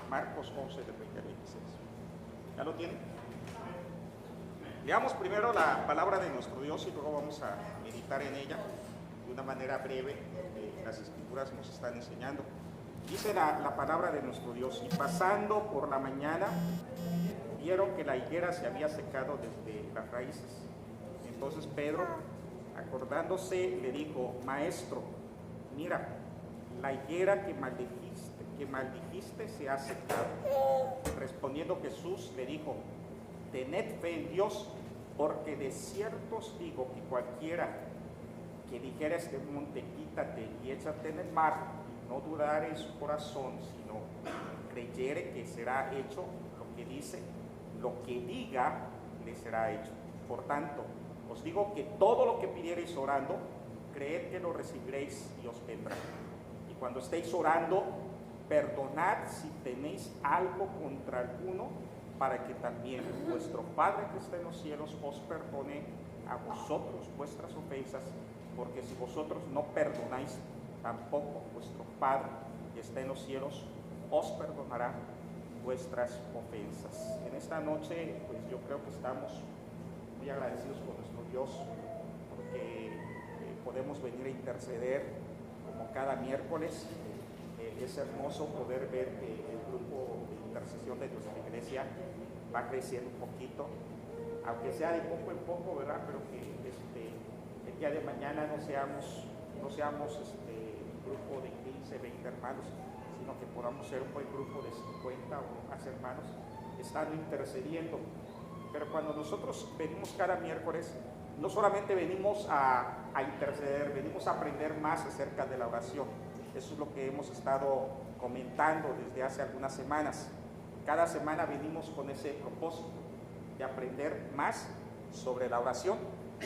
Marcos 11, del 20 al 26. ¿Ya lo tienen? Leamos primero la palabra de nuestro Dios y luego vamos a meditar en ella de una manera breve. Las Escrituras nos están enseñando. Dice la palabra de nuestro Dios: y pasando por la mañana, vieron que la higuera se había secado desde las raíces. Entonces Pedro, acordándose, le dijo: Maestro, mira, la higuera que maldijiste se ha secado. Respondiendo Jesús le dijo: tened fe en Dios, porque de cierto os digo que cualquiera que dijera a este monte, quítate y échate en el mar, y no dudare en su corazón, sino creyere que será hecho lo que dice, lo que diga le será hecho. Por tanto, os digo que todo lo que pidiereis orando, creed que lo recibiréis y os vendrá. Y cuando estéis orando, perdonad si tenéis algo contra alguno, para que también vuestro Padre que está en los cielos os perdone a vosotros vuestras ofensas, porque si vosotros no perdonáis, tampoco vuestro Padre que está en los cielos os perdonará vuestras ofensas. En esta noche, pues yo creo que estamos muy agradecidos con nuestro Dios, porque podemos venir a interceder como cada miércoles. Es hermoso poder ver que el grupo de intercesión de nuestra iglesia va creciendo un poquito, aunque sea de poco en poco, ¿verdad? Pero que el día de mañana no seamos un grupo de 15, 20 hermanos, sino que podamos ser un buen grupo de 50 o más hermanos estando intercediendo. Pero cuando nosotros venimos cada miércoles, no solamente venimos a interceder, venimos a aprender más acerca de la oración. Eso es lo que hemos estado comentando desde hace algunas semanas. Cada semana venimos con ese propósito de aprender más sobre la oración.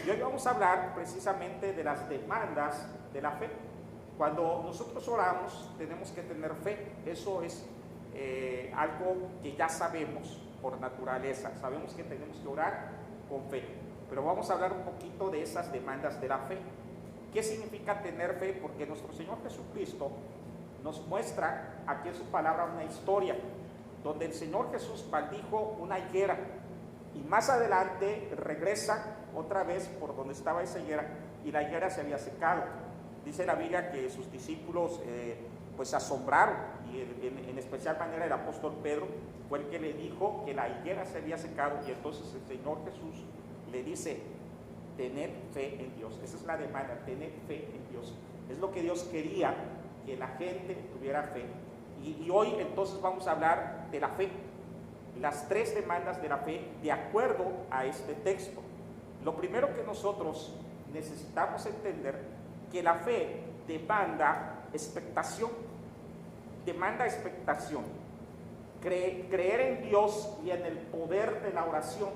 Y hoy vamos a hablar precisamente de las demandas de la fe. Cuando nosotros oramos, tenemos que tener fe. Eso es algo que ya sabemos por naturaleza. Sabemos que tenemos que orar con fe. Pero vamos a hablar un poquito de esas demandas de la fe. ¿Qué significa tener fe? Porque nuestro Señor Jesucristo nos muestra aquí en su palabra una historia donde el Señor Jesús maldijo una higuera y más adelante regresa otra vez por donde estaba esa higuera y la higuera se había secado. Dice la Biblia que sus discípulos pues se asombraron, y en especial manera el apóstol Pedro fue el que le dijo que la higuera se había secado, y entonces el Señor Jesús le dice: tener fe en Dios. Esa es la demanda, tener fe en Dios. Es lo que Dios quería, que la gente tuviera fe. Y hoy entonces vamos a hablar de la fe, las 3 demandas de la fe de acuerdo a este texto. Lo primero que nosotros necesitamos entender, que la fe demanda expectación. Demanda expectación. Creer en Dios y en el poder de la oración.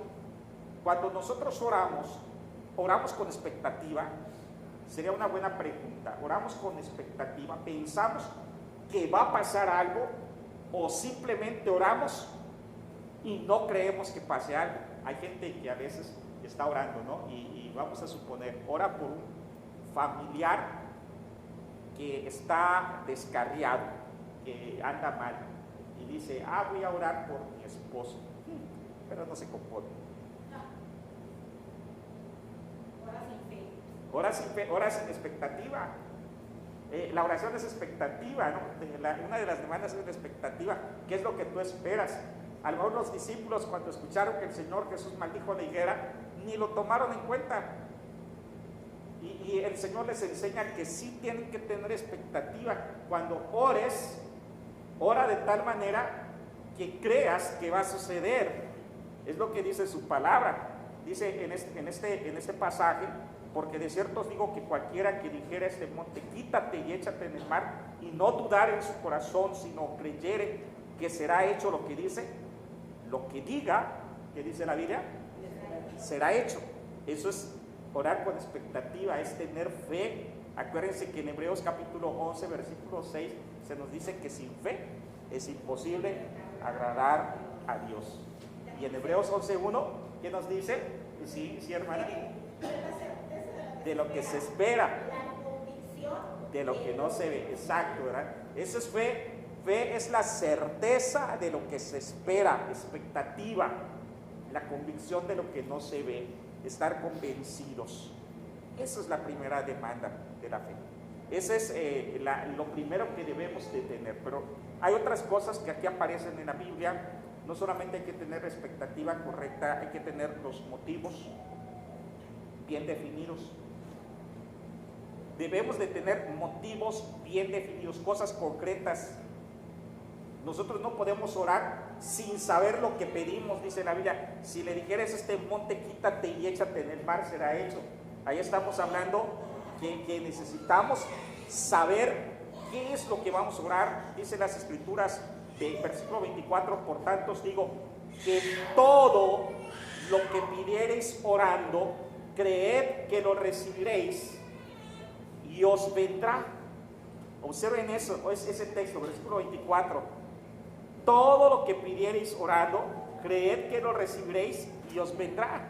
Cuando nosotros oramos con expectativa. Sería una buena pregunta. ¿Oramos con expectativa? ¿Pensamos que va a pasar algo? ¿O simplemente oramos y no creemos que pase algo? Hay gente que a veces está orando, ¿no? Y vamos a suponer, ora por un familiar que está descarriado, que anda mal, y dice: voy a orar por mi esposo, pero no se compone. Ora sin expectativa. La oración es expectativa, ¿no? Una de las demandas es la expectativa. ¿Qué es lo que tú esperas? A lo mejor los discípulos, cuando escucharon que el Señor Jesús maldijo la higuera, ni lo tomaron en cuenta. Y el Señor les enseña que sí tienen que tener expectativa. Cuando ores, ora de tal manera que creas que va a suceder. Es lo que dice su palabra. Dice en este pasaje: porque de cierto os digo que cualquiera que dijera a este monte, quítate y échate en el mar, y no dudar en su corazón, sino creyere que será hecho lo que dice, lo que diga, que dice la Biblia, será hecho. Eso es orar con expectativa, es tener fe. Acuérdense que en Hebreos capítulo 11, versículo 6, se nos dice que sin fe es imposible agradar a Dios. Y en Hebreos 11:1, ¿qué nos dice? Sí, hermana. De lo que se espera, de lo que no se ve. Exacto, ¿verdad? Eso es fe. Fe es la certeza de lo que se espera, expectativa, la convicción de lo que no se ve, estar convencidos. Esa es la primera demanda de la fe. Ese es lo primero que debemos de tener. Pero hay otras cosas que aquí aparecen en la Biblia. No solamente hay que tener expectativa correcta, hay que tener los motivos bien definidos. Debemos de tener motivos bien definidos, cosas concretas. Nosotros no podemos orar sin saber lo que pedimos, dice la Biblia. Si le dijeres este monte, quítate y échate en el mar, será hecho. Ahí estamos hablando que necesitamos saber qué es lo que vamos a orar. Dice las Escrituras, de versículo 24, por tanto os digo que todo lo que pidiereis orando, creed que lo recibiréis y os vendrá. Observen eso, ese texto, versículo 24. Todo lo que pidiereis orando, creed que lo recibiréis y os vendrá.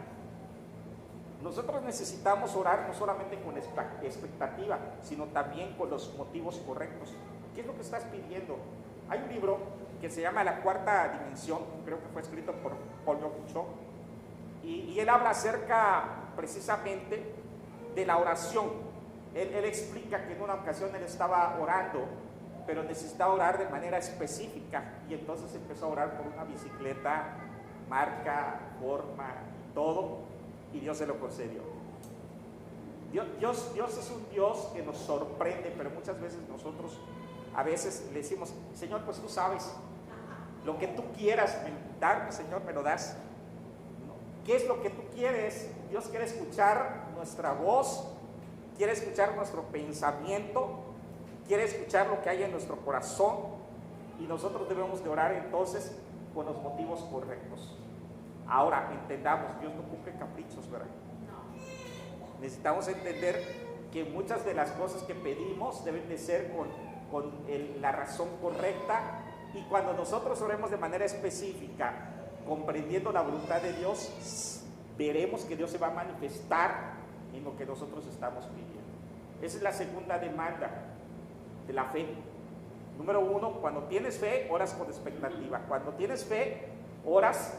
Nosotros necesitamos orar no solamente con expectativa, sino también con los motivos correctos. ¿Qué es lo que estás pidiendo? Hay un libro que se llama La Cuarta Dimensión, creo que fue escrito por Paul Yong-Cho, y él habla acerca precisamente de la oración. Él explica que en una ocasión él estaba orando, pero necesitaba orar de manera específica, y entonces empezó a orar por una bicicleta, marca, forma, todo, y Dios se lo concedió. Dios es un Dios que nos sorprende, pero muchas veces nosotros a veces le decimos, Señor, pues tú sabes, lo que tú quieras darme, Señor, me lo das. ¿Qué es lo que tú quieres? Dios quiere escuchar nuestra voz, quiere escuchar nuestro pensamiento, quiere escuchar lo que hay en nuestro corazón, y nosotros debemos de orar entonces con los motivos correctos. Ahora, entendamos, Dios no cumple caprichos, ¿verdad? Necesitamos entender que muchas de las cosas que pedimos deben de ser con la razón correcta, y cuando nosotros oremos de manera específica, comprendiendo la voluntad de Dios, veremos que Dios se va a manifestar en lo que nosotros estamos pidiendo. Esa es la segunda demanda de la fe. Número 1, cuando tienes fe, oras con expectativa. Cuando tienes fe, oras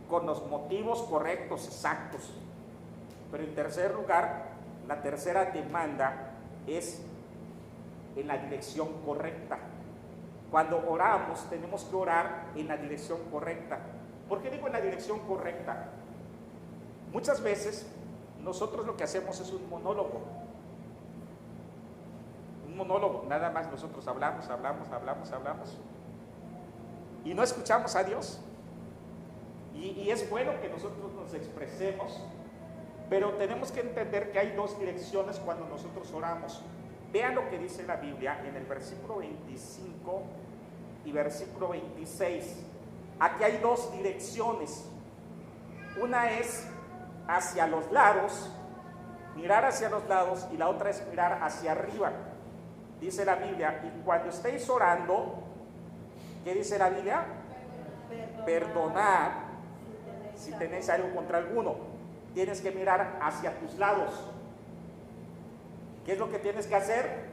con los motivos correctos, exactos. Pero en tercer lugar, la tercera demanda es en la dirección correcta. Cuando oramos, tenemos que orar en la dirección correcta. ¿Por qué digo en la dirección correcta? Muchas veces nosotros lo que hacemos es un monólogo. Un monólogo, nada más nosotros hablamos, y no escuchamos a Dios. Y es bueno que nosotros nos expresemos, pero tenemos que entender que hay dos direcciones cuando nosotros oramos. Vean lo que dice la Biblia en el versículo 25 y versículo 26. Aquí hay dos direcciones. Una es hacia los lados, mirar hacia los lados, y la otra es mirar hacia arriba. Dice la Biblia, y cuando estéis orando, ¿qué dice la Biblia? Perdonad si tenéis algo contra alguno. Tienes que mirar hacia tus lados. ¿Qué es lo que tienes que hacer?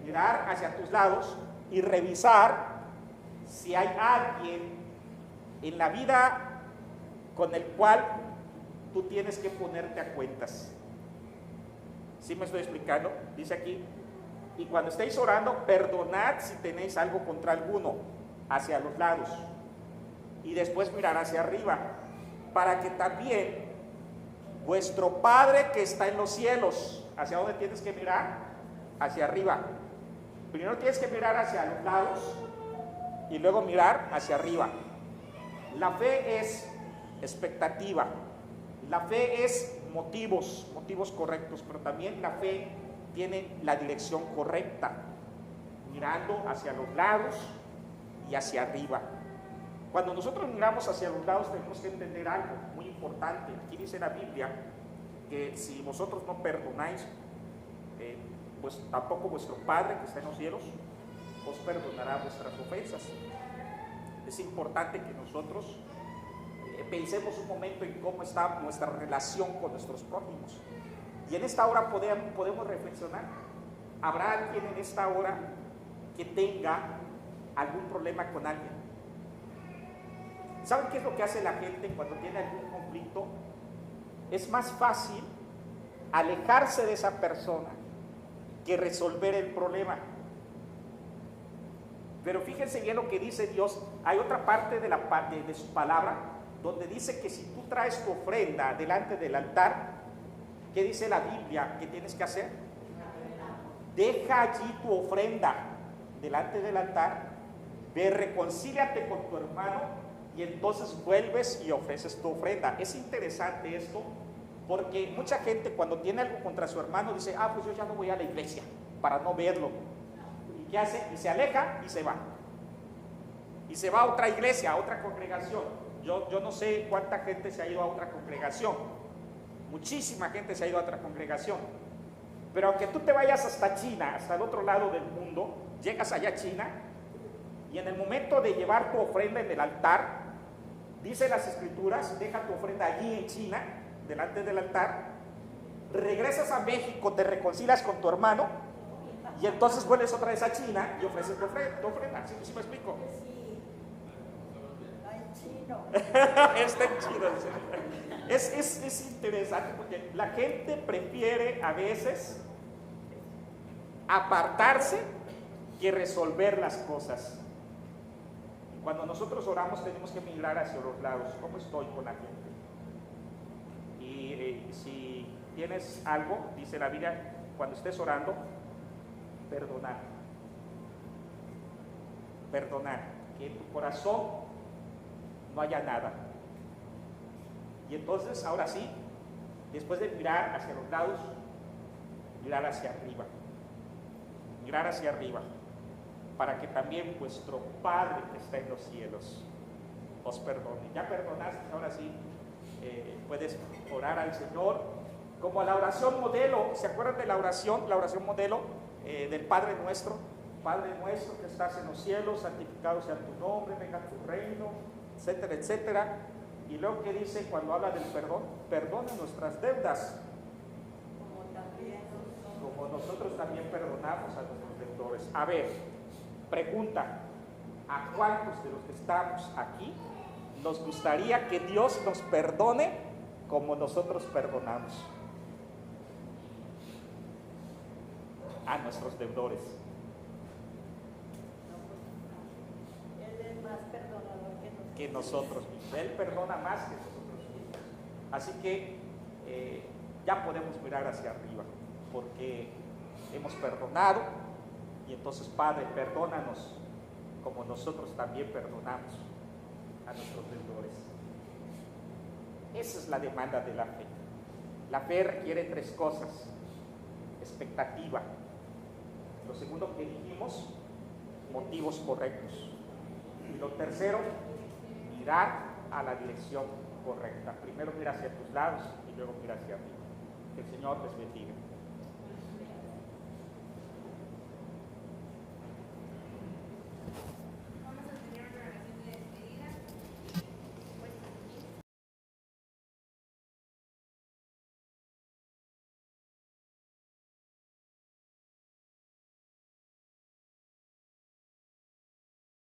Mirar hacia tus lados y revisar si hay alguien en la vida con el cual tú tienes que ponerte a cuentas. ¿Sí me estoy explicando? Dice aquí, y cuando estéis orando, perdonad si tenéis algo contra alguno, hacia los lados, y después mirar hacia arriba, para que también vuestro Padre que está en los cielos. ¿Hacia dónde tienes que mirar? Hacia arriba. Primero tienes que mirar hacia los lados y luego mirar hacia arriba. La fe es expectativa, la fe es motivos correctos, pero también la fe tiene la dirección correcta, mirando hacia los lados y hacia arriba. Cuando nosotros miramos hacia los lados, tenemos que entender algo muy importante. Aquí dice la Biblia que si vosotros no perdonáis, pues tampoco vuestro Padre que está en los cielos os perdonará vuestras ofensas. Es importante que nosotros pensemos un momento en cómo está nuestra relación con nuestros prójimos. Y en esta hora podemos reflexionar. ¿Habrá alguien en esta hora que tenga algún problema con alguien. ¿Saben qué es lo que hace la gente cuando tiene algún conflicto? Es más fácil alejarse de esa persona que resolver el problema. Pero fíjense bien lo que dice Dios. Hay otra parte de su palabra donde dice que si tú traes tu ofrenda delante del altar, ¿qué dice la Biblia que tienes que hacer? Deja allí tu ofrenda delante del altar, ve, reconcíliate con tu hermano y entonces vuelves y ofreces tu ofrenda. Es interesante esto porque mucha gente cuando tiene algo contra su hermano dice, pues yo ya no voy a la iglesia para no verlo. ¿Y qué hace? Y se aleja y se va. Y se va a otra iglesia, a otra congregación. Yo no sé cuánta gente se ha ido a otra congregación. Muchísima gente se ha ido a otra congregación. Pero aunque tú te vayas hasta China, hasta el otro lado del mundo, llegas allá a China y en el momento de llevar tu ofrenda en el altar, dice las escrituras, deja tu ofrenda allí en China, delante del altar, regresas a México, te reconcilias con tu hermano y entonces vuelves otra vez a China y ofreces tu ofrenda. ¿Sí me explico? Está en chino. Es interesante porque la gente prefiere a veces apartarse que resolver las cosas. Cuando nosotros oramos tenemos que mirar hacia los lados. ¿Cómo estoy con la gente? Y si tienes algo, dice la Biblia, cuando estés orando, perdonar. Perdonar. Que en tu corazón no haya nada. Y entonces, ahora sí, después de mirar hacia los lados, mirar hacia arriba. Mirar hacia arriba. Para que también vuestro Padre que está en los cielos os perdone. Ya perdonaste, ahora sí puedes orar al Señor como la oración modelo. ¿Se acuerdan de la oración modelo del Padre Nuestro? Padre nuestro que estás en los cielos, santificado sea tu nombre, venga tu reino, etcétera, etcétera. Y luego que dice cuando habla del perdón, perdona nuestras deudas, como nosotros también perdonamos a nuestros deudores. A ver, pregunta, ¿a cuántos de los que estamos aquí nos gustaría que Dios nos perdone como nosotros perdonamos a nuestros deudores? Él es más perdonador que nosotros mismos. Él perdona más que nosotros mismos. Así que ya podemos mirar hacia arriba, porque hemos perdonado, y entonces, Padre, perdónanos como nosotros también perdonamos a nuestros deudores. Esa es la demanda de la fe. La fe requiere tres cosas: expectativa. Lo segundo que dijimos, motivos correctos. Y lo tercero, mirar a la dirección correcta. Primero mira hacia tus lados y luego mira hacia arriba. Que el Señor les bendiga.